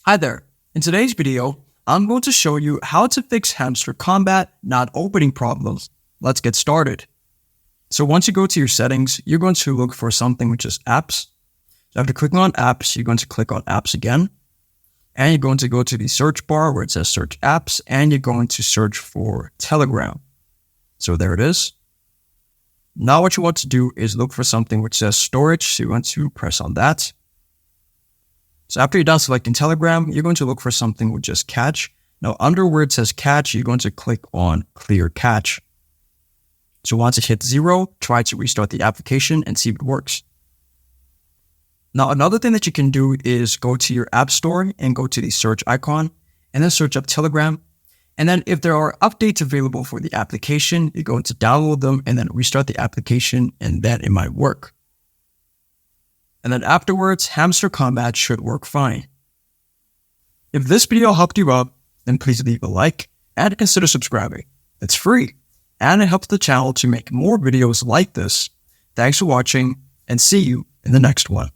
Hi there. In today's video, I'm going to show you how to fix Hamster Kombat not opening problems. Let's get started. So once you go to your settings, you're going to look for something which is apps. So after clicking on apps, you're going to click on apps again. And you're going to go to the search bar where it says search apps, and you're going to search for Telegram. So there it is. Now what you want to do is look for something which says storage. So you want to press on that. So after you're done selecting Telegram, you're going to look for something which is cache. Now under where it says cache, you're going to click on clear cache. So once it hits 0, try to restart the application and see if it works. Now another thing that you can do is go to your app store and go to the search icon and then search up Telegram. And then if there are updates available for the application, you're going to download them and then restart the application, and then it might work. And then afterwards, Hamster Kombat should work fine. If this video helped you out, then please leave a like and consider subscribing. It's free, and it helps the channel to make more videos like this. Thanks for watching, and see you in the next one.